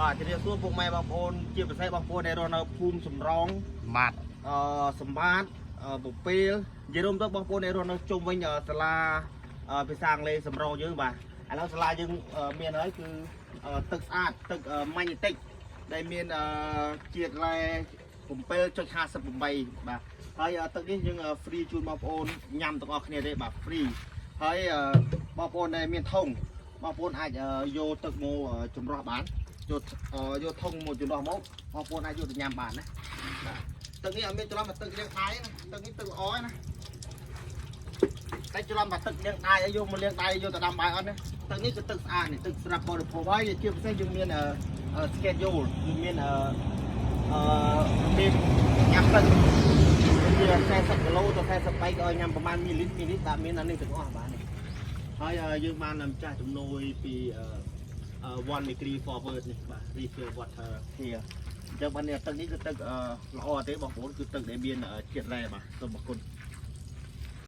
បាទជាសួរពុកម៉ែបងប្អូនជាពិសេសបងប្អូនដែលរស់នៅភូមិសំរងម៉ាត់សម្បត្តិពពេលនិយាយរួមទៅបងប្អូនដែលរស់នៅជុំវិញសាលាភាសាអង់គ្លេសសំរងយើងបាទឥឡូវសាលាយើងមានហើយគឺទឹកស្អាតទឹកម៉ាញ់តិចដែលមានជាតិរ៉ែ 7.58 បាទហើយទឹកនេះយើង free ជូនបងប្អូនញ៉ាំទាំងអស់គ្នាទេបាទ free ហើយបងប្អូនដែលមានធុងបងប្អូនអាចយកទឹកមកចម្រោះបានយកធុងមកចម្រោះមកបងប្អូនអាចយកទៅញ៉ាំបានណាទឹកនេះអត់មានច្រឡំទឹកលាងដៃណាទឹកនេះទឹកល្អណាតែច្រឡំតែទឹកលាងដៃឲ្យយកមកលាងដៃយកទៅដាំបាយអត់ណាទឹកនេះគឺទឹកស្អាតនេះទឹកស្រាប់បរិភោគហើយជាពិសេសយើងមានschedule យើងមានមានញ៉ាំទឹកវា40គីឡូទៅ40បែកឲ្យញ៉ាំប្រហែលមីលីដាក់មានអានេះទាំងអស់បាទនេះហើយយើងបានម្ចាស់ជំនួយពីone degree forward នេះបាទ refill water here អញ្ចឹងបាននេះទឹកនេះគឺទឹកល្អទេបងប្អូនគឺទឹកដែលមានជាតិរ៉ែបាទសូមអរគុណ